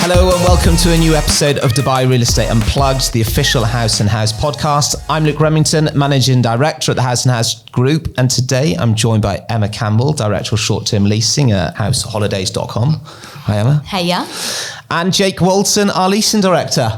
Hello and welcome to a new episode of Dubai Real Estate Unplugged, the official House & House podcast. I'm Luke Remington, Managing Director at the House & House Group, and today I'm joined by Emma Campbell, Director of Short-Term Leasing at householidays.com. Hi Emma. Heya. And Jake Walton, our Leasing Director.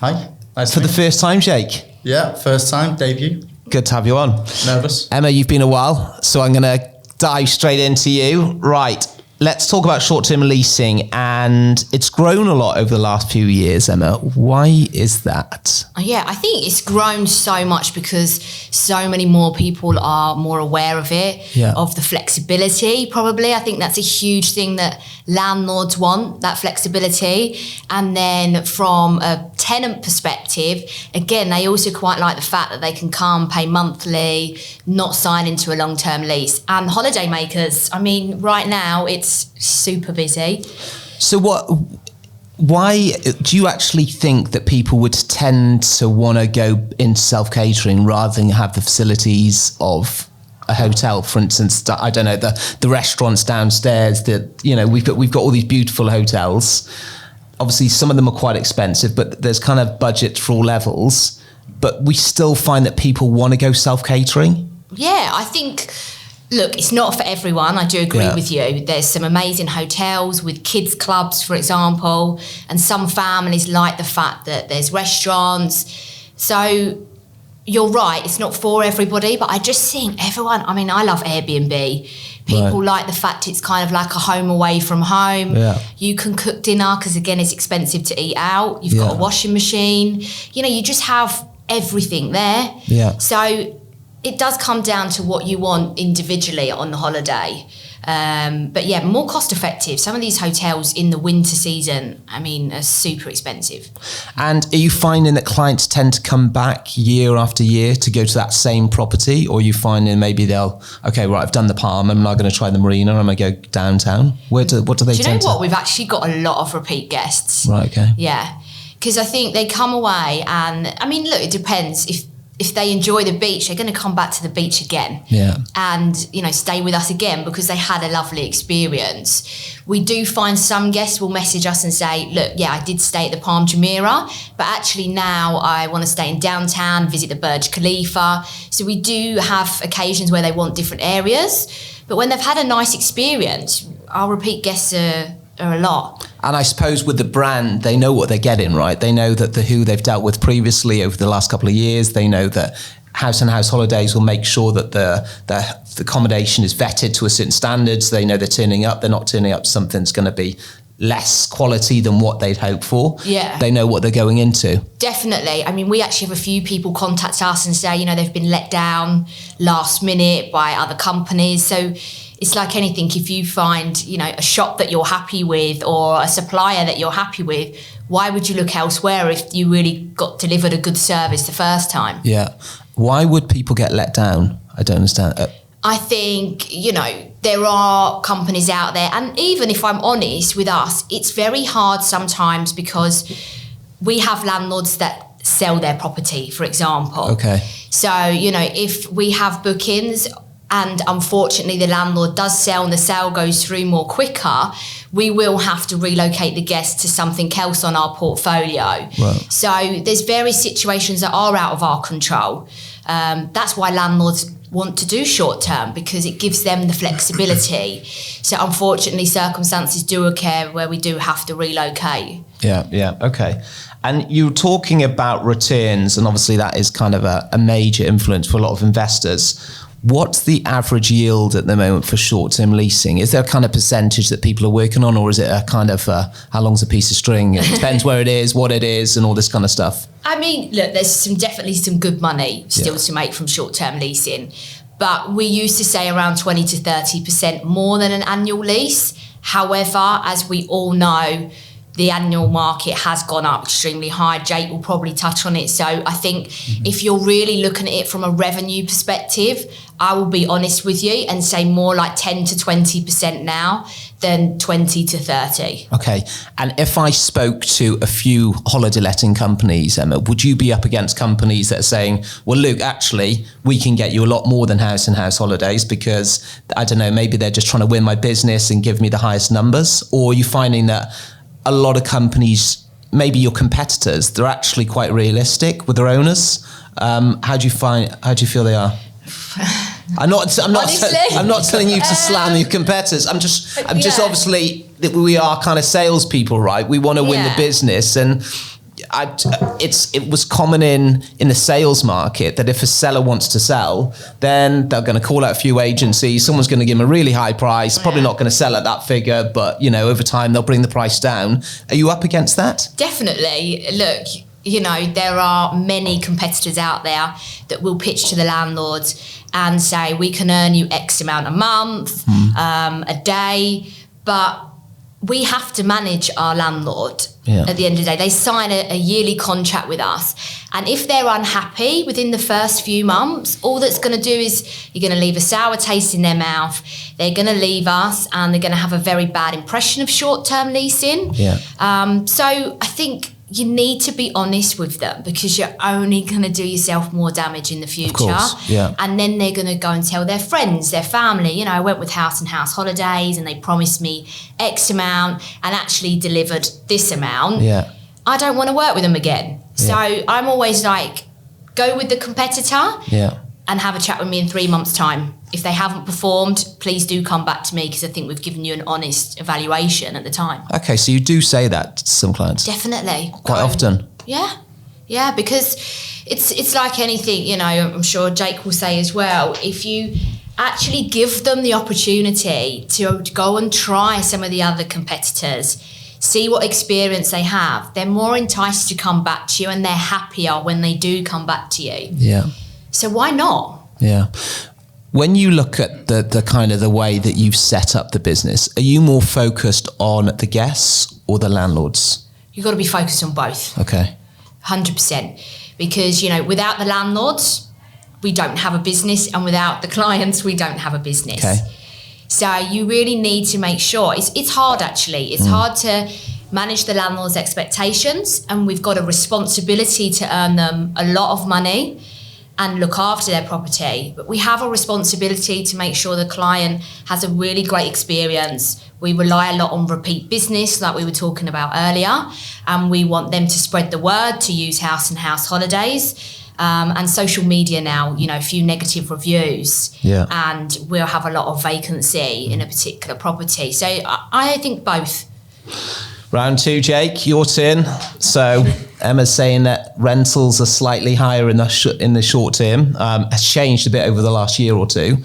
Hi. Nice For the first time, Jake. Yeah, first time, debut. Good to have you on. Nervous. Emma, you've been a while, so I'm going to dive straight into you. Right. Let's talk about short-term leasing, and it's grown a lot over the last few years, Emma. Why is that? Yeah, I think it's grown so much because so many more people are more aware of it, of the flexibility, probably. I think that's a huge thing that landlords want, that flexibility. And then from a tenant perspective, again, they also quite like the fact that they can come, pay monthly, not sign into a long-term lease. And holidaymakers, I mean, right now, it's super busy. So why do you actually think that people would tend to want to go into self-catering rather than have the facilities of a hotel? For instance, I don't know, the restaurants downstairs, we've got all these beautiful hotels. Obviously some of them are quite expensive, but there's kind of budget for all levels, but we still find that people want to go self-catering. Yeah, I think, look, it's not for everyone. I do agree with you. There's some amazing hotels with kids clubs, for example, and some families like the fact that there's restaurants. So you're right, it's not for everybody, but I just think everyone, I mean, I love Airbnb. People like the fact it's kind of like a home away from home. Yeah. You can cook dinner because, again, it's expensive to eat out. You've got a washing machine. You just have everything there. Yeah. So it does come down to what you want individually on the holiday. But yeah, more cost effective. Some of these hotels in the winter season, I mean, are super expensive. And are you finding that clients tend to come back year after year to go to that same property? Or are you finding maybe I've done the Palm, I'm now going to try the Marina, I'm going to go downtown? What do they do you know what? We've actually got a lot of repeat guests. Right, okay. Yeah, because I think they come away and, I mean, look, it depends. If they enjoy the beach, they're going to come back to the beach again and, stay with us again because they had a lovely experience. We do find some guests will message us and say, look, yeah, I did stay at the Palm Jumeirah, but actually now I want to stay in downtown, visit the Burj Khalifa. So we do have occasions where they want different areas, but when they've had a nice experience, our repeat guests are a lot. And I suppose with the brand, they know what they're getting, right? They know that who they've dealt with previously over the last couple of years. They know that House & House Holidays will make sure that the accommodation is vetted to a certain standards. They know they're turning up. They're not turning up something's going to be less quality than what they'd hoped for. Yeah. They know what they're going into. Definitely. I mean, we actually have a few people contact us and say, they've been let down last minute by other companies. So it's like anything. If you find, a shop that you're happy with or a supplier that you're happy with, why would you look elsewhere if you really got delivered a good service the first time? Yeah. Why would people get let down? I don't understand. I think, there are companies out there, and even if I'm honest with us, it's very hard sometimes because we have landlords that sell their property, for example. Okay. So, if we have bookings and unfortunately the landlord does sell and the sale goes through more quicker, we will have to relocate the guest to something else on our portfolio. Right. So there's various situations that are out of our control. That's why landlords want to do short term, because it gives them the flexibility. So unfortunately circumstances do occur where we do have to relocate. Yeah, okay. And you were talking about returns, and obviously that is kind of a major influence for a lot of investors. What's the average yield at the moment for short-term leasing? Is there a kind of percentage that people are working on, or is it a kind of how long's a piece of string? It depends where it is, what it is, and all this kind of stuff. I mean, look, there's definitely some good money still to make from short-term leasing, but we used to say around 20 to 30% more than an annual lease. However, as we all know, the annual market has gone up extremely high. Jake will probably touch on it. So I think if you're really looking at it from a revenue perspective, I will be honest with you and say more like 10 to 20% now than 20 to 30. Okay. And if I spoke to a few holiday letting companies, Emma, would you be up against companies that are saying, well, Luke, actually, we can get you a lot more than House & House Holidays because, I don't know, maybe they're just trying to win my business and give me the highest numbers? Or are you finding that a lot of companies, maybe your competitors, they're actually quite realistic with their owners. How do you feel they are? I'm not telling you to slam your competitors. I'm just obviously that we are kind of salespeople, right? We want to win the business, and it was common in the sales market that if a seller wants to sell, then they're going to call out a few agencies. Someone's going to give them a really high price, probably not going to sell at that figure, but over time they'll bring the price down. Are you up against that? Definitely. Look, there are many competitors out there that will pitch to the landlords and say, we can earn you X amount a month, a day, but we have to manage our landlord at the end of the day. They sign a yearly contract with us. And if they're unhappy within the first few months, all that's going to do is you're going to leave a sour taste in their mouth. They're going to leave us and they're going to have a very bad impression of short-term leasing. So I think you need to be honest with them, because you're only going to do yourself more damage in the future. Of course, And then they're going to go and tell their friends, their family, I went with House & House Holidays and they promised me X amount and actually delivered this amount. I don't want to work with them again. So I'm always like, go with the competitor and have a chat with me in 3 months' time. If they haven't performed, please do come back to me, because I think we've given you an honest evaluation at the time. Okay, so you do say that to some clients? Definitely. Quite often? Yeah, because it's like anything, I'm sure Jake will say as well, if you actually give them the opportunity to go and try some of the other competitors, see what experience they have, they're more enticed to come back to you and they're happier when they do come back to you. So why not? When you look at the kind of the way that you've set up the business, are you more focused on the guests or the landlords? You've got to be focused on both. Okay. 100%. Because, without the landlords, we don't have a business, and without the clients, we don't have a business. Okay. So you really need to make sure, it's hard actually. It's hard to manage the landlord's expectations, and we've got a responsibility to earn them a lot of money and look after their property. But we have a responsibility to make sure the client has a really great experience. We rely a lot on repeat business, like we were talking about earlier, and we want them to spread the word, to use House & House Holidays, and social media now, a few negative reviews, and we'll have a lot of vacancy in a particular property. So I think both. Round two, Jake, your turn. So Emma's saying that rentals are slightly higher in the short term. Has changed a bit over the last year or two.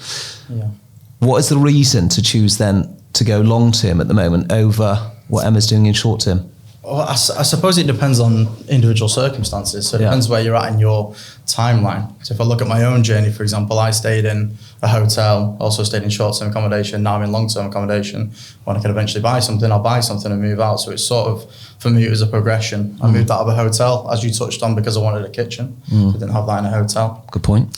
What is the reason to choose then to go long term at the moment over what Emma's doing in short term? Well, I suppose it depends on individual circumstances. So it depends where you're at in your timeline. So if I look at my own journey, for example, I stayed in a hotel, also stayed in short-term accommodation. Now I'm in long-term accommodation. When I can eventually buy something, I'll buy something and move out. So it's sort of, for me, it was a progression. I moved out of a hotel, as you touched on, because I wanted a kitchen. I didn't have that in a hotel. Good point.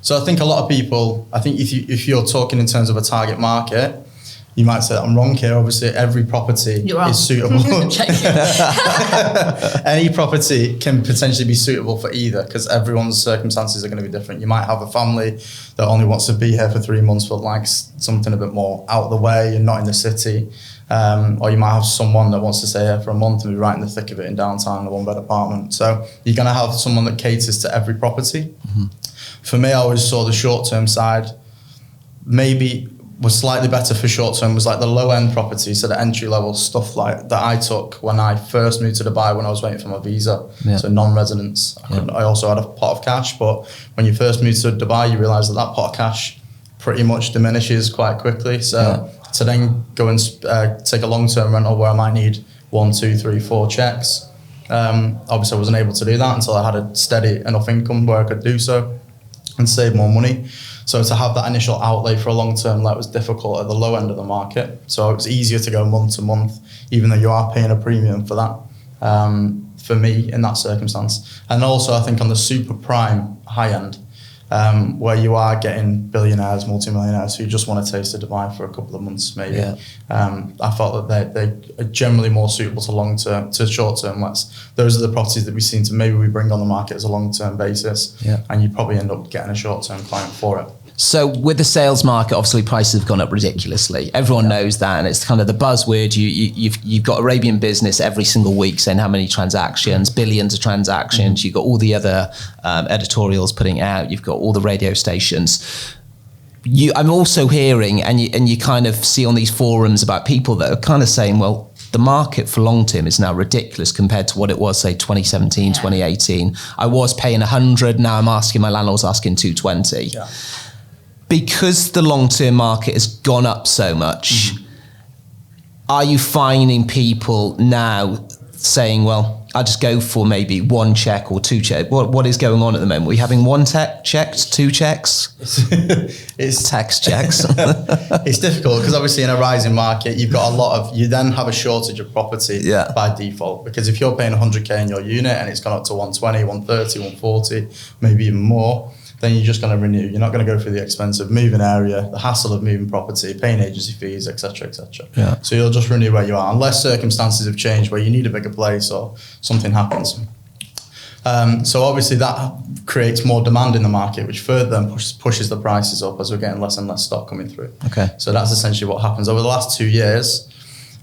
So I think a lot of people, if you're talking in terms of a target market, you might say that I'm wrong here. Obviously, every property is suitable. Any property can potentially be suitable for either, because everyone's circumstances are going to be different. You might have a family that only wants to be here for 3 months but likes something a bit more out of the way and not in the city. Or you might have someone that wants to stay here for a month and be right in the thick of it in downtown, a one-bed apartment. So you're going to have someone that caters to every property. For me, I always saw the short-term side maybe was slightly better for short term, was like the low end property, so the entry level stuff like that I took when I first moved to Dubai when I was waiting for my visa. So non-residents. I also had a pot of cash, but when you first move to Dubai, you realise that pot of cash pretty much diminishes quite quickly. So to then go and take a long term rental where I might need 1, 2, 3, 4 checks. Obviously, I wasn't able to do that until I had a steady enough income where I could do so and save more money. So to have that initial outlay for a long term let was difficult at the low end of the market. So it was easier to go month to month, even though you are paying a premium for that, for me in that circumstance. And also I think on the super prime high end, where you are getting billionaires, multimillionaires who just want to taste of Dubai for a couple of months maybe. I felt that they are generally more suitable to long term, to short term lets. Those are the properties that we seem to maybe we bring on the market as a long term basis, and you probably end up getting a short term client for it. So with the sales market, obviously prices have gone up ridiculously. Everyone knows that, and it's kind of the buzzword. You've got Arabian Business every single week saying how many transactions, billions of transactions. You've got all the other editorials putting out. You've got all the radio stations. I'm also hearing, and you kind of see on these forums about people that are kind of saying, well, the market for long term is now ridiculous compared to what it was, say, 2017, 2018. I was paying 100. Now I'm asking, my landlord's asking 220. Yeah. Because the long-term market has gone up so much, are you finding people now saying, well, I'll just go for maybe one check or two checks? What is going on at the moment? Are we having one checks, two checks? It's text checks. It's difficult because obviously in a rising market, you've got you then have a shortage of property by default. Because if you're paying 100k in your unit and it's gone up to 120, 130, 140, maybe even more, then you're just going to renew. You're not going to go through the expense of moving area, the hassle of moving property, paying agency fees, etc., etc. Yeah. So you'll just renew where you are, unless circumstances have changed where you need a bigger place or something happens. So obviously that creates more demand in the market, which further then pushes the prices up as we're getting less and less stock coming through. Okay. So that's essentially what happens. Over the last 2 years,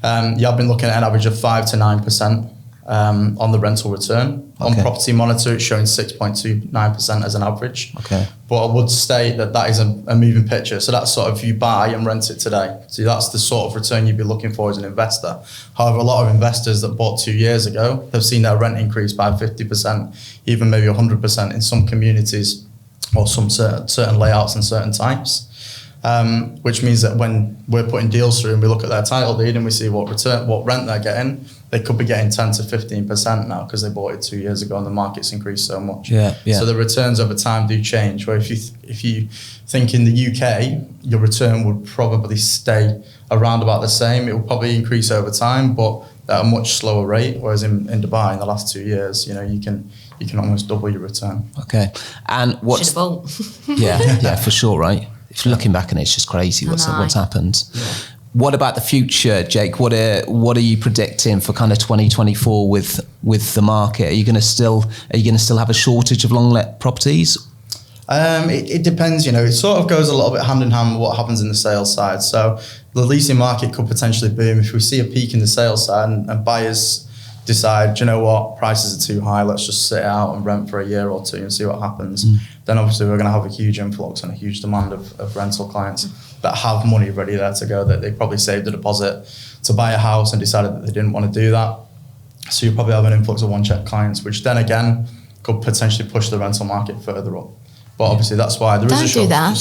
I've been looking at an average of 5 to 9% on the rental return. Okay. On Property Monitor, it's showing 6.29% as an average. Okay. But I would state that is a moving picture. So that's sort of you buy and rent it today. So that's the sort of return you'd be looking for as an investor. However, a lot of investors that bought 2 years ago, they've seen their rent increase by 50%, even maybe 100% in some communities or some certain layouts and certain types. Which means that when we're putting deals through and we look at their title deed and we see what rent they're getting, they could be getting 10 to 15% now because they bought it 2 years ago and the market's increased so much. Yeah. So the returns over time do change. Where if you think in the UK, your return would probably stay around about the same. It will probably increase over time, but at a much slower rate. Whereas in Dubai, in the last 2 years, you can almost double your return. Okay. And what's yeah, for sure, right? If you're looking back on it, it's just crazy what's happened. Yeah. What about the future, Jake? What are you predicting for kind of 2024 with the market? Are you going to still have a shortage of long let properties? It depends. It sort of goes a little bit hand in hand with what happens in the sales side. So the leasing market could potentially boom if we see a peak in the sales side and buyers decide, do you know what, prices are too high, let's just sit out and rent for a year or two and see what happens. Then obviously we're going to have a huge influx and a huge demand of rental clients that have money ready there to go, that they probably saved a deposit to buy a house and decided that they didn't want to do that. So you probably have an influx of one-check clients, which then again could potentially push the rental market further up. But obviously that's why there is a shortage. Don't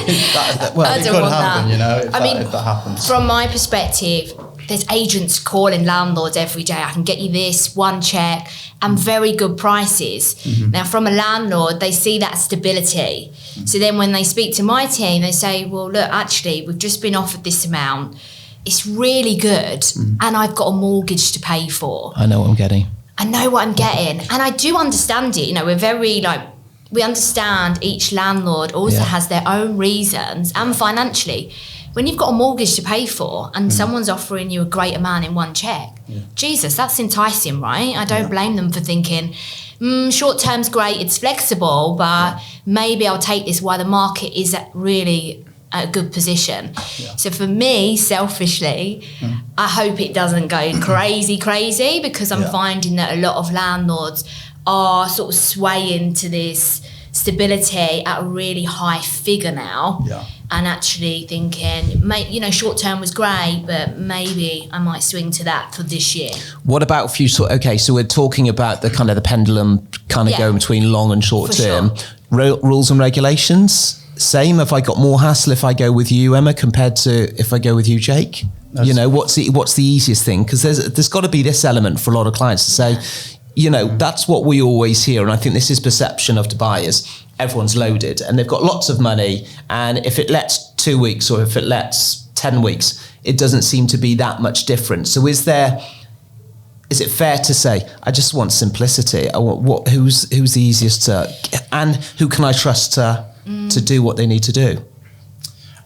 do that. Well, it could happen, if that happens. From my perspective, there's agents calling landlords every day. I can get you this, one check, and very good prices. Now, from a landlord, they see that stability. So then when they speak to my team, they say, well, look, actually, we've just been offered this amount. It's really good, and I've got a mortgage to pay for. I know what I'm getting. And I do understand it. We're very, we understand each landlord also has their own reasons, and financially. When you've got a mortgage to pay for and someone's offering you a great amount in one check, Jesus, that's enticing, right? I don't blame them for thinking, short term's great, it's flexible, but maybe I'll take this while the market is at really a good position. Yeah. So for me, selfishly, I hope it doesn't go crazy because I'm finding that a lot of landlords are sort of swaying to this stability at a really high figure now. Yeah. And actually thinking, short term was great, but maybe I might swing to that for this year. What about future? Okay, so we're talking about the kind of the pendulum kind of going between long and short term. Sure. Rules and regulations, same. Have I got more hassle if I go with you, Emma, compared to if I go with you, Jake? What's the easiest thing? Because there's got to be this element for a lot of clients to say, that's what we always hear. And I think this is perception of the buyers. Everyone's loaded and they've got lots of money. And if it lets 2 weeks or if it lets 10 weeks, it doesn't seem to be that much different. So is it fair to say, I just want simplicity? I want who's the easiest to, and who can I trust to do what they need to do?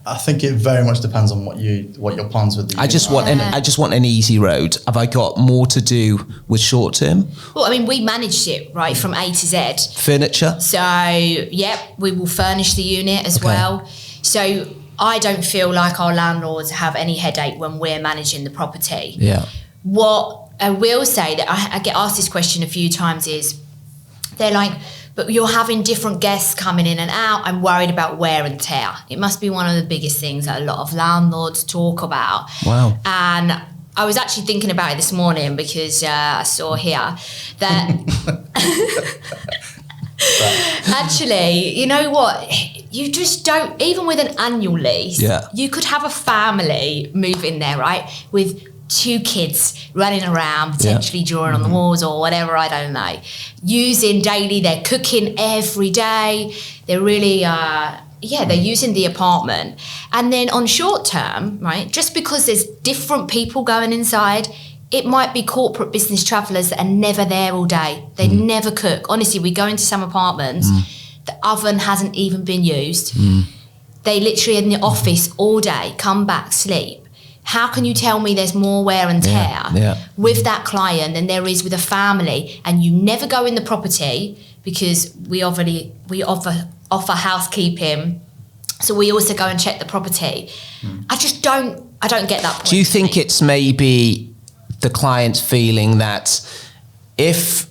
I think it very much depends on what your plans with the I just want an easy road. Have I got more to do with short term? Well, I mean, we managed it right from A to Z. Furniture. So we will furnish the unit as well. So I don't feel like our landlords have any headache when we're managing the property. Yeah. What I will say that I get asked this question a few times is, they're like, but you're having different guests coming in and out. I'm worried about wear and tear. It must be one of the biggest things that a lot of landlords talk about. Wow. And I was actually thinking about it this morning because I saw here that actually, you know what? You just don't, even with an annual lease, you could have a family move in there, right? With 2 kids running around, potentially drawing on the walls or whatever, I don't know. Using daily, they're cooking every day. They're really, they're using the apartment. And then on short term, right, just because there's different people going inside, it might be corporate business travellers that are never there all day. They never cook. Honestly, we go into some apartments, the oven hasn't even been used. They literally in the office all day, come back, sleep. How can you tell me there's more wear and tear with that client than there is with a family? And you never go in the property because we offer housekeeping, so we also go and check the property. I don't get that point. Do you think it's maybe the client's feeling that if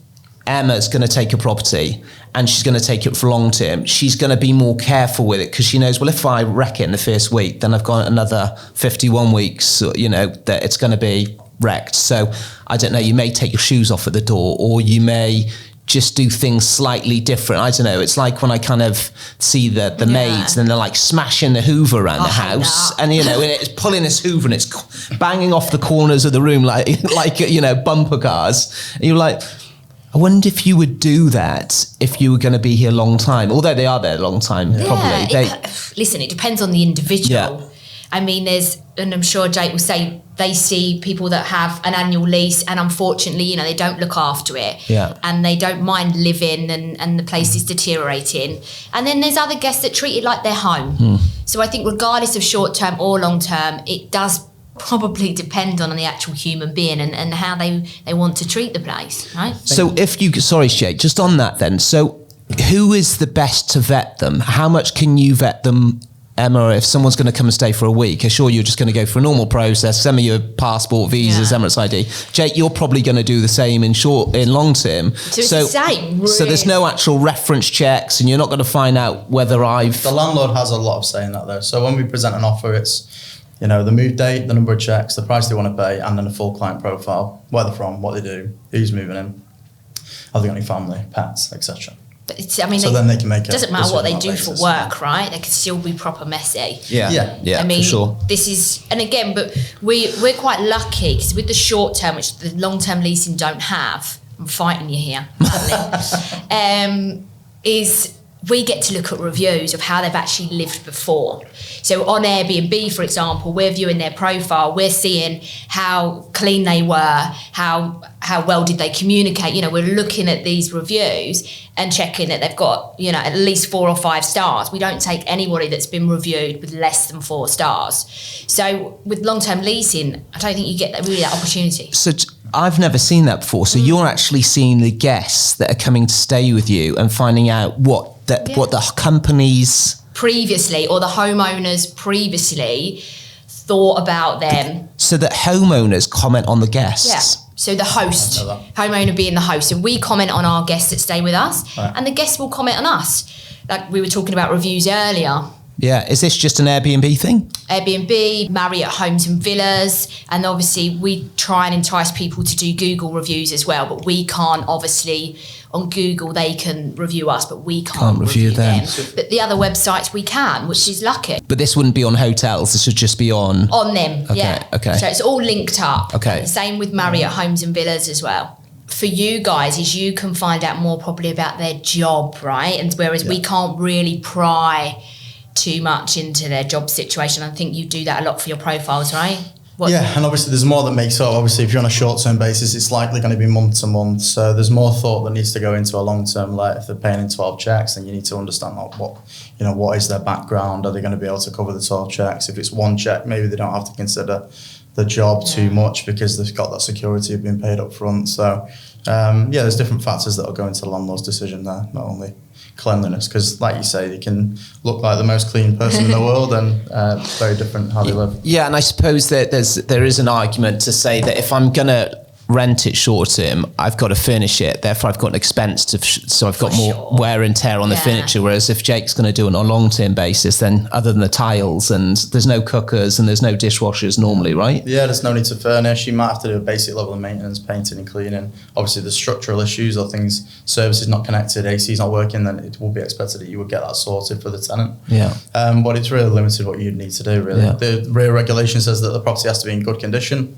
Emma's going to take a property and she's going to take it for long term, she's going to be more careful with it because she knows, well, if I wreck it in the first week, then I've got another 51 weeks, you know, that it's going to be wrecked. So I don't know, you may take your shoes off at the door, or you may just do things slightly different. I don't know. It's like when I kind of see the maids and they're like smashing the Hoover around the house, and you know, it's pulling this Hoover and it's banging off the corners of the room like you know, bumper cars. And you're like, I wonder if you would do that if you were going to be here a long time. Although they are there a long time, probably. Listen, it depends on the individual. I mean, and I'm sure Jake will say, they see people that have an annual lease and unfortunately, you know, they don't look after it and they don't mind living and the place is deteriorating. And then there's other guests that treat it like their home. So I think regardless of short term or long term, it does probably depend on the actual human being and how they want to treat the place, right? So sorry, Jake, just on that then. So who is the best to vet them? How much can you vet them, Emma, if someone's going to come and stay for a week? I'm sure you're just going to go for a normal process, send me your passport, visas, Emirates ID. Jake, you're probably going to do the same in long term. So it's the same, really. So there's no actual reference checks and you're not going to find out whether The landlord has a lot of say in that though. So when we present an offer, it's, you know, the move date, the number of checks, the price they want to pay, and then a full client profile, where they're from, what they do, who's moving in, have they got any family, pets, etc. But then they can make it. Doesn't matter what they do for work, right? They can still be proper messy. Yeah. I mean, for sure. This is, and again, but we're quite lucky because with the short term, which the long term leasing don't have, I'm fighting you here, is we get to look at reviews of how they've actually lived before. So on Airbnb, for example, we're viewing their profile, we're seeing how clean they were, how well did they communicate. You know, we're looking at these reviews and checking that they've got, you know, at least 4 or 5 stars. We don't take anybody that's been reviewed with less than 4 stars. So with long-term leasing, I don't think you get that opportunity. So I've never seen that before. So you're actually seeing the guests that are coming to stay with you and finding out what the companies previously or the homeowners previously thought about them. So that homeowners comment on the guests. Yeah. So the host, homeowner being the host. So we comment on our guests that stay with us, and the guests will comment on us. Like we were talking about reviews earlier. Yeah, is this just an Airbnb thing? Airbnb, Marriott Homes and Villas, and obviously we try and entice people to do Google reviews as well, but we can't obviously, on Google they can review us, but we can't review them. But the other websites we can, which is lucky. But this wouldn't be on hotels, this would just be on them, Okay. So it's all linked up. Okay. Same with Marriott Homes and Villas as well. For you guys, is you can find out more probably about their job, right? And whereas we can't really pry too much into their job situation. I think you do that a lot for your profiles, right? And obviously there's more that makes up. Obviously, if you're on a short-term basis, it's likely going to be month to month. So there's more thought that needs to go into a long-term let. If they're paying in 12 checks, then you need to understand like what is their background? Are they going to be able to cover the 12 checks? If it's one check, maybe they don't have to consider the job too much because they've got that security of being paid up front. So there's different factors that will go into the landlord's decision there, not only cleanliness, because like you say, they can look like the most clean person in the world and very different how they live. Yeah, and I suppose that there is an argument to say that if I'm going to rent it short term, I've got to furnish it, therefore I've got an expense so I've got more wear and tear on the furniture, whereas if Jake's going to do it on a long term basis, then other than the tiles, and there's no cookers and there's no dishwashers normally, right? Yeah, there's no need to furnish. You might have to do a basic level of maintenance, painting and cleaning. Obviously the structural issues or things, services not connected, AC's not working, then it will be expected that you would get that sorted for the tenant. But it's really limited what you'd need to do, really. The real regulation says that the property has to be in good condition.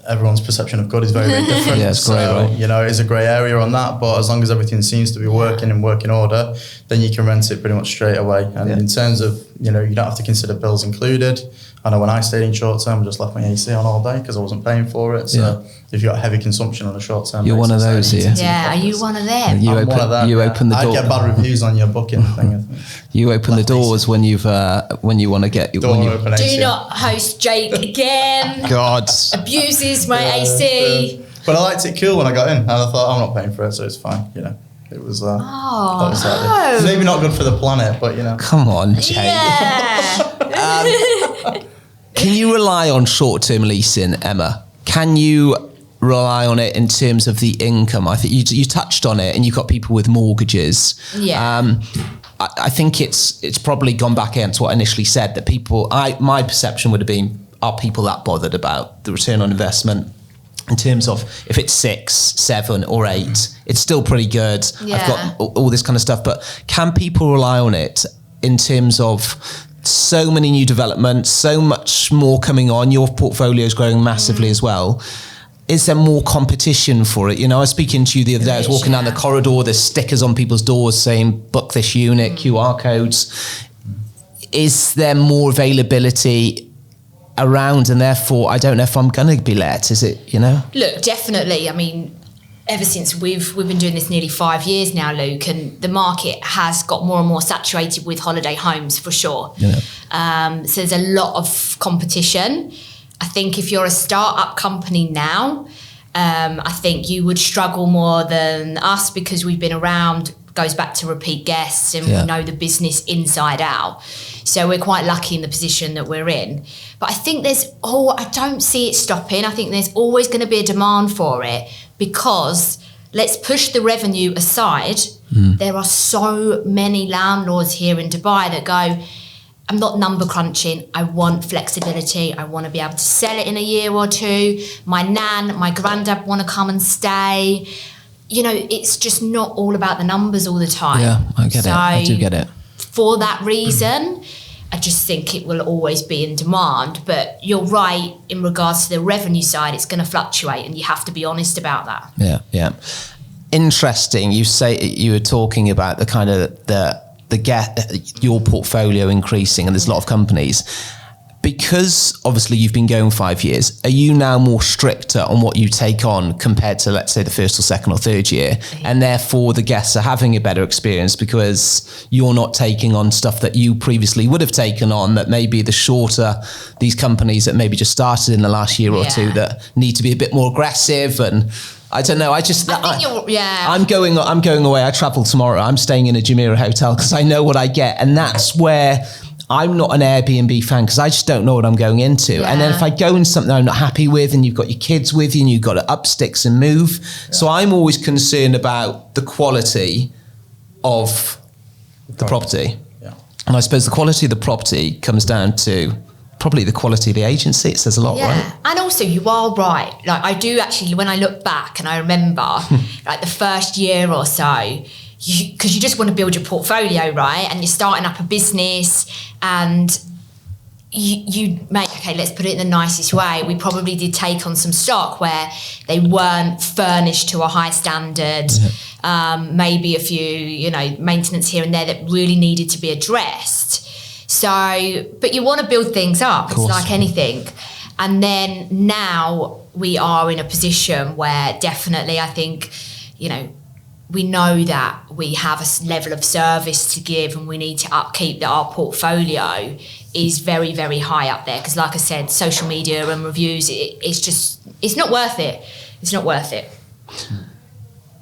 Everyone's perception of good is very, very different. It's grey, right? It is a grey area on that, but as long as everything seems to be working in working order, then you can rent it pretty much straight away. And in terms of, you don't have to consider bills included. I know when I stayed in short term, I just left my AC on all day because I wasn't paying for it. So if you've got heavy consumption on a short term, you're one of those, are you? Yeah, are you one of them? You open the door. I get bad reviews on your booking thing. I think. You open the doors when you want to get open AC. Do not host Jake again. God abuses my AC. But I liked it cool when I got in, and I thought I'm not paying for it, so it's fine. It was. Maybe not good for the planet, but Come on, Jake. Yeah. Can you rely on short-term leasing, Emma? Can you rely on it in terms of the income? I think you touched on it, and you've got people with mortgages. Yeah. I think it's probably gone back against what I initially said, that people. My perception would have been, are people that bothered about the return on investment? In terms of if it's 6, 7 or 8, it's still pretty good. Yeah. I've got all this kind of stuff, but can people rely on it in terms of so many new developments, so much more coming on? Your portfolio is growing massively as well. Is there more competition for it? I was speaking to you the other day, I was walking down the corridor, there's stickers on people's doors saying book this unit, QR codes. Is there more availability around, and therefore I don't know if I'm going to be let? Is it, Look, definitely. I mean, ever since we've been doing this nearly 5 years now, Luke, and the market has got more and more saturated with holiday homes for sure. So there's a lot of competition. I think if you're a start-up company now, I think you would struggle more than us because we've been around, goes back to repeat guests, and we know the business inside out. So we're quite lucky in the position that we're in. But I think I don't see it stopping. I think there's always going to be a demand for it because, let's push the revenue aside, there are so many landlords here in Dubai that go, I'm not number crunching. I want flexibility. I want to be able to sell it in a year or two. My nan, my granddad want to come and stay. It's just not all about the numbers all the time. Yeah, I get it. I do get it. For that reason, I just think it will always be in demand. But you're right, in regards to the revenue side, it's going to fluctuate, and you have to be honest about that. Yeah. Interesting. You were talking about the kind of your portfolio increasing, and there's a lot of companies. Because obviously you've been going 5 years, are you now more stricter on what you take on compared to, let's say, the first or second or third year? And therefore the guests are having a better experience because you're not taking on stuff that you previously would have taken on, that maybe these companies that maybe just started in the last year or two that need to be a bit more aggressive. And I don't know. I'm going away. I travel tomorrow. I'm staying in a Jumeirah hotel because I know what I get. And that's where I'm not an Airbnb fan because I just don't know what I'm going into. Yeah. And then if I go in something I'm not happy with, and you've got your kids with you and you've got to up sticks and move. Yeah. So I'm always concerned about the quality of the property. Yeah. And I suppose the quality of the property comes down to probably the quality of the agency. It says a lot, right? And also you are right. Like, I do actually, when I look back and I remember like the first year or so, because you just want to build your portfolio, right? And you're starting up a business, and you make, okay, let's put it in the nicest way. We probably did take on some stock where they weren't furnished to a high standard. Maybe a few, maintenance here and there that really needed to be addressed. So, but you want to build things up. It's like anything. And then now we are in a position where definitely I think, you know, we know that we have a level of service to give and we need to upkeep that our portfolio is very, very high up there. Because like I said, social media and reviews, it's not worth it. It's not worth it.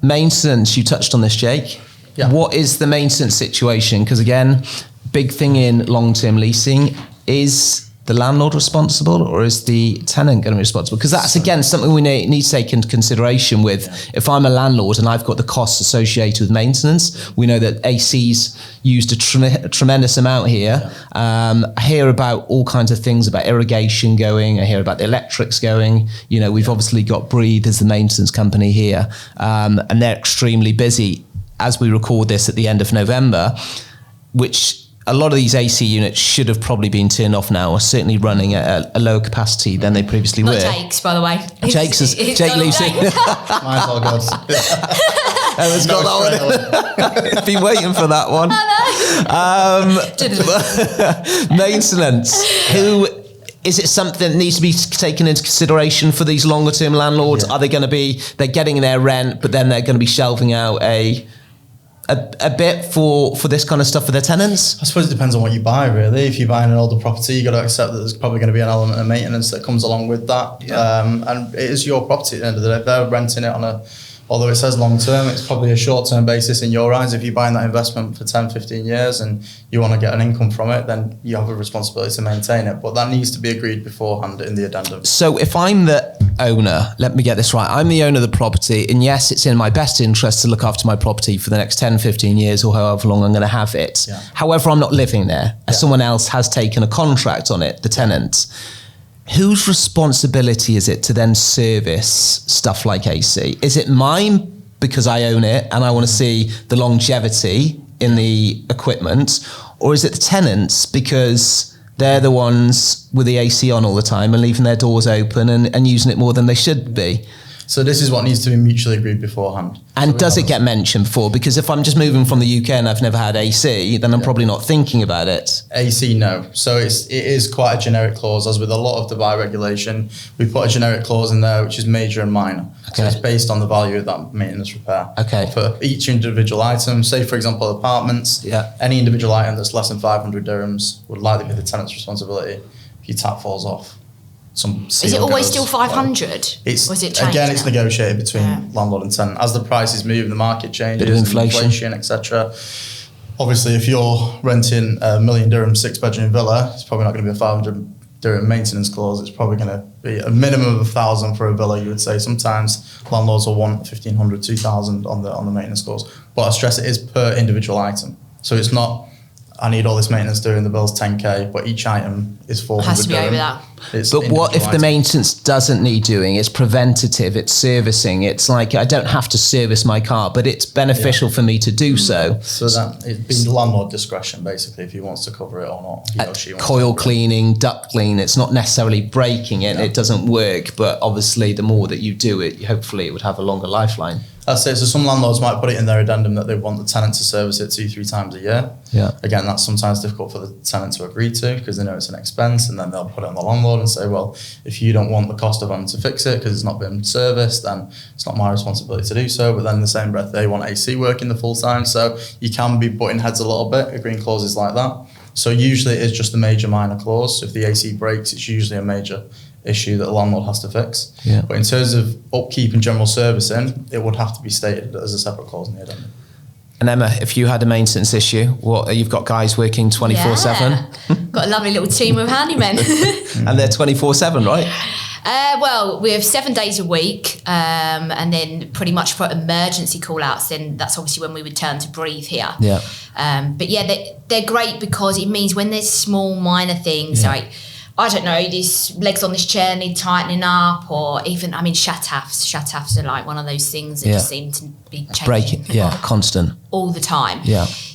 Maintenance, you touched on this, Jake. Yeah. What is the maintenance situation? Because again, big thing in long-term leasing, is the landlord responsible or is the tenant going to be responsible? Because that's, again, something we need to take into consideration with, if I'm a landlord and I've got the costs associated with maintenance, we know that AC's used a tremendous amount here. I hear about all kinds of things about irrigation going. I hear about the electrics going. You know, we've obviously got Breathe as the maintenance company here, and they're extremely busy as we record this at the end of November, which a lot of these AC units should have probably been turned off now, or certainly running at a lower capacity than they previously were. Not Jake's, by the way. Jake Leasing. Mine's all good. Emma's got that one. Been waiting for that one. Maintenance. Is it something that needs to be taken into consideration for these longer term landlords? Are they going to be, they're getting their rent, but then they're going to be shelving out a bit for this kind of stuff for their tenants? I suppose it depends on what you buy, really. If you're buying an older property, you got to accept that there's probably going to be an element of maintenance that comes along with that. And it is your property at the end of the day. They're renting it on although it says long term, it's probably a short term basis in your eyes. If you're buying that investment for 10, 15 years and you want to get an income from it, then you have a responsibility to maintain it. But that needs to be agreed beforehand in the addendum. So if I'm the owner, let me get this right, I'm the owner of the property, and yes, it's in my best interest to look after my property for the next 10, 15 years or however long I'm going to have it. However, I'm not living there. Someone else has taken a contract on it, the tenant. Whose responsibility is it to then service stuff like AC? Is it mine because I own it and I want to see the longevity in the equipment? Or is it the tenants because they're the ones with the AC on all the time and leaving their doors open and using it more than they should be? So this is what needs to be mutually agreed beforehand. And does it get mentioned before? Because if I'm just moving from the UK and I've never had AC, then I'm probably not thinking about it. AC, no. So it is quite a generic clause, as with a lot of Dubai regulation. We put a generic clause in there, which is major and minor. So it's based on the value of that maintenance repair. For each individual item, say for example apartments, any individual item that's less than 500 dirhams would likely be the tenant's responsibility if your tap falls off. Is it always still 500? Or is it changed again, it's now? negotiated between landlord and tenant. As the prices move, the market changes, bit of inflation, etc. Obviously, if you're renting a $1 million dirham 6-bedroom villa, it's probably not going to be a 500 dirham maintenance clause. It's probably going to be a minimum of 1,000 for a villa. You would say sometimes landlords will want 1,500, 2,000 on the maintenance clause. But I stress it is per individual item, so it's not. I need all this maintenance doing, the bill's 10k, but each item is 400 has to be dirham. over that. But what if the maintenance doesn't need doing? It's preventative, it's servicing. It's like, I don't have to service my car, but it's beneficial for me to do so. So that it'd be landlord discretion, basically, if he wants to cover it or not. He or she wants coil cleaning, duct clean, it's not necessarily breaking it, it doesn't work, but obviously the more that you do it, hopefully it would have a longer lifeline. That's it. So some landlords might put it in their addendum that they want the tenant to service it 2-3 times a year. Again, that's sometimes difficult for the tenant to agree to because they know it's an expense, and then they'll put it on the landlord and say, well, if you don't want the cost of having to fix it because it's not been serviced, then it's not my responsibility to do so. But then in the same breath, they want AC working the full time. So you can be butting heads a little bit, agreeing clauses like that. So usually it's just a major minor clause. If the AC breaks, it's usually a major issue that the landlord has to fix. But in terms of upkeep and general servicing, it would have to be stated as a separate clause in the addendum. And Emma, if you had a maintenance issue, you've got guys working 24/7? Got a lovely little team of handymen. And they're 24/7, right? Well, we have 7 days a week, and then pretty much for emergency call-outs, then that's obviously when we would turn to Breathe here. But yeah, they're great because it means when there's small minor things like, I don't know, these legs on this chair need tightening up, or even, I mean, shut-offs are like one of those things that just seem to be changing. Breaking, constant. All the time.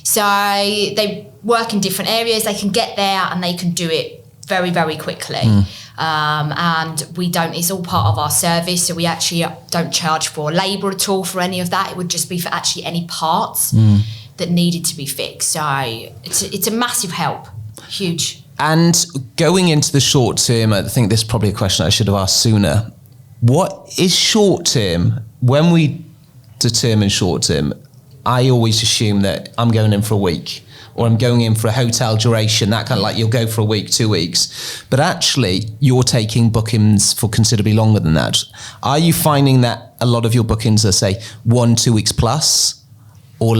So they work in different areas, they can get there and they can do it very, very quickly. And we don't, it's all part of our service, so we actually don't charge for labour at all for any of that. It would just be for actually any parts that needed to be fixed. So it's a massive help, huge. And going into the short term, I think this is probably a question I should have asked sooner. What is short term? When we determine short term, I always assume that I'm going in for a week, or I'm going in for a hotel duration, that kind of like you'll go for a week, 2 weeks. But actually, you're taking bookings for considerably longer than that. Are you finding that a lot of your bookings are, say, 1-2 weeks plus? Or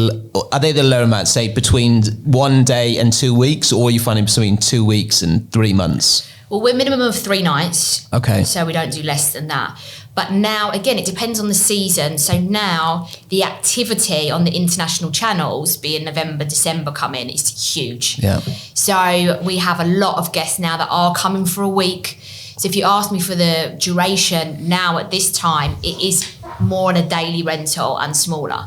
are they the lower amount, say between 1 day and 2 weeks, or are you finding between 2 weeks and 3 months? Well, we're minimum of 3 nights. Okay. So we don't do less than that. But now, again, it depends on the season. So now the activity on the international channels, being November, December coming, is huge. Yeah. So we have a lot of guests now that are coming for a week. So if you ask me for the duration now at this time, it is more on a daily rental and smaller.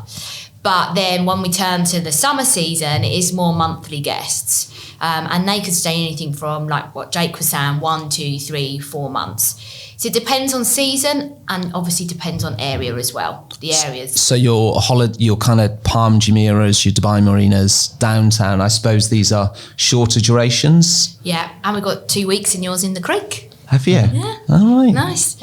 But then when we turn to the summer season, it is more monthly guests. And they could stay anything from, like what Jake was saying, 1, 2, 3, 4 months. So it depends on season, and obviously depends on area as well, the areas. So your kind of Palm Jumeirahs, your Dubai Marinas, downtown, I suppose these are shorter durations? Yeah, and we've got 2 weeks in yours in the creek. Have you? Yeah. All right. Nice.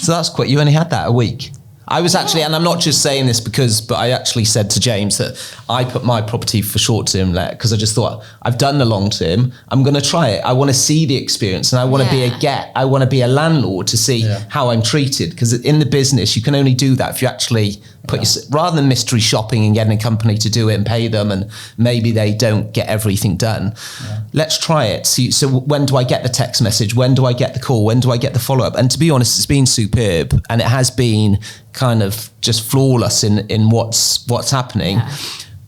So that's quick. You only had that a week? I was actually, and I'm not just saying this but I actually said to James that I put my property for short-term let because I just thought, I've done the long-term, I'm going to try it. I want to see the experience, and I want to be I want to be a landlord to see how I'm treated, because in the business, you can only do that if you actually rather than mystery shopping and getting a company to do it and pay them, and maybe they don't get everything done. Let's try it. So when do I get the text message? When do I get the call? When do I get the follow-up? And to be honest, it's been superb, and it has been kind of just flawless in what's happening.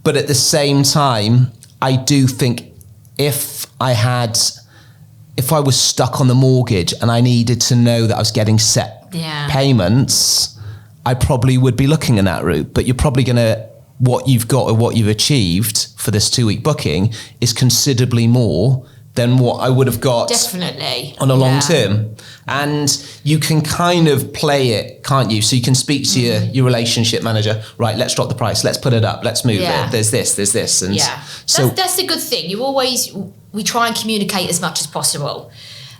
But at the same time, I do think if I was stuck on the mortgage and I needed to know that I was getting set payments, I probably would be looking in that route. But you're probably what you've got or what you've achieved for this 2-week booking is considerably more than what I would have got definitely on a long term. And you can kind of play it, can't you? So you can speak to your relationship manager, right, let's drop the price, let's put it up, let's move it, there's this. And so that's the good thing. We try and communicate as much as possible.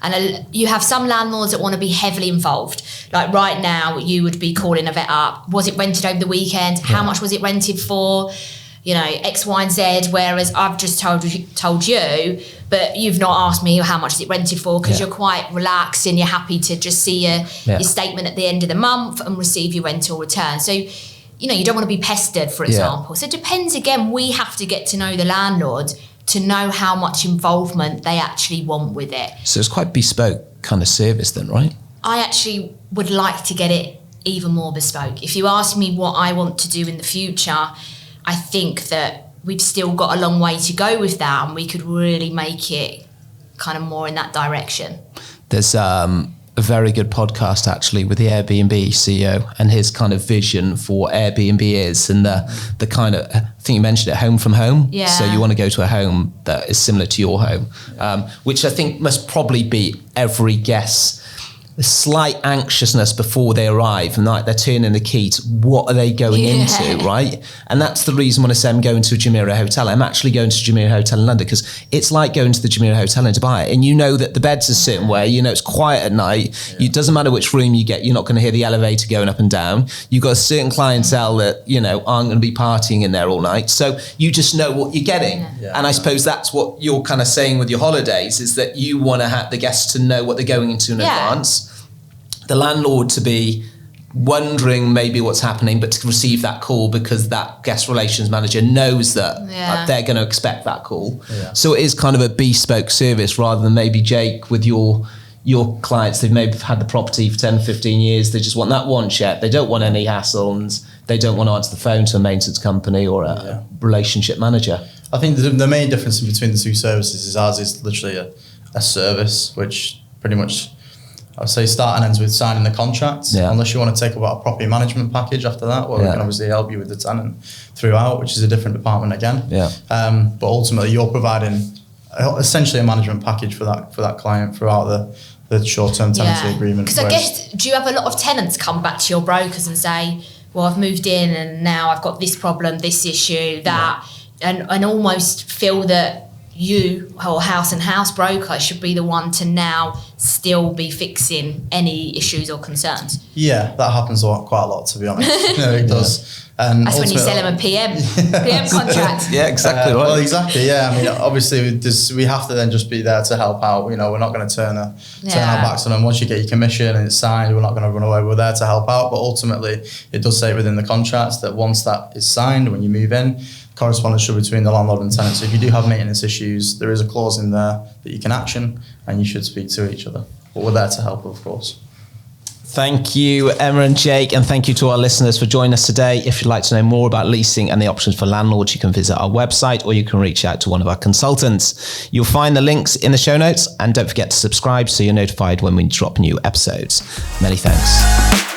And you have some landlords that want to be heavily involved. Like right now, you would be calling a vet up. Was it rented over the weekend? How much was it rented for? You know, X, Y, and Z, whereas I've just told you, but you've not asked me how much is it rented for, because you're quite relaxed and you're happy to just see your statement at the end of the month and receive your rental return. So, you know, you don't want to be pestered, for example. So it depends, again, we have to get to know the landlord to know how much involvement they actually want with it. So it's quite bespoke kind of service then, right? I actually would like to get it even more bespoke. If you ask me what I want to do in the future, I think that we've still got a long way to go with that, and we could really make it kind of more in that direction. There's a very good podcast actually with the Airbnb CEO, and his kind of vision for Airbnb is, and the kind of, I think you mentioned it, home from home. Yeah. So you want to go to a home that is similar to your home, which I think must probably be every guest's slight anxiousness before they arrive, and like they're turning the key to what are they going into, right? And that's the reason when I say I'm going to a Jumeirah hotel, I'm actually going to a Jumeirah hotel in London, because it's like going to the Jumeirah hotel in Dubai, and you know that the bed's a certain way, you know it's quiet at night, it doesn't matter which room you get, you're not going to hear the elevator going up and down, you've got a certain clientele that, you know, aren't going to be partying in there all night, so you just know what you're getting. And I suppose that's what you're kind of saying with your holidays, is that you want to have the guests to know what they're going into in advance, the landlord to be wondering maybe what's happening, but to receive that call because that guest relations manager knows that they're going to expect that call. So it is kind of a bespoke service, rather than maybe Jake with your clients, they've maybe had the property for 10, 15 years, they just want that one check, they don't want any hassle, and they don't want to answer the phone to a maintenance company or a relationship manager. I think the main difference between the two services is ours is literally a service, which pretty much I'd say start and ends with signing the contract, unless you want to take about a property management package after that, where we can obviously help you with the tenant throughout, which is a different department again. But ultimately you're providing essentially a management package for that client throughout the short-term tenancy agreement. Because I guess, do you have a lot of tenants come back to your brokers and say, well, I've moved in and now I've got this problem, this issue, that, and almost feel that you or house and house broker should be the one to now still be fixing any issues or concerns. Yeah, that happens quite a lot, to be honest. It does. And that's when you sell them a PM contract. Yeah, exactly right. Well, exactly, yeah. I mean, obviously, we have to then just be there to help out. You know, we're not going to turn our backs on them. Once you get your commission and it's signed, we're not going to run away. We're there to help out. But ultimately, it does say within the contracts that once that is signed, when you move in, correspondence should be between the landlord and tenant. So if you do have maintenance issues, there is a clause in there that you can action and you should speak to each other. But we're there to help, of course. Thank you, Emma and Jake, and thank you to our listeners for joining us today. If you'd like to know more about leasing and the options for landlords, you can visit our website or you can reach out to one of our consultants. You'll find the links in the show notes, and don't forget to subscribe so you're notified when we drop new episodes. Many thanks.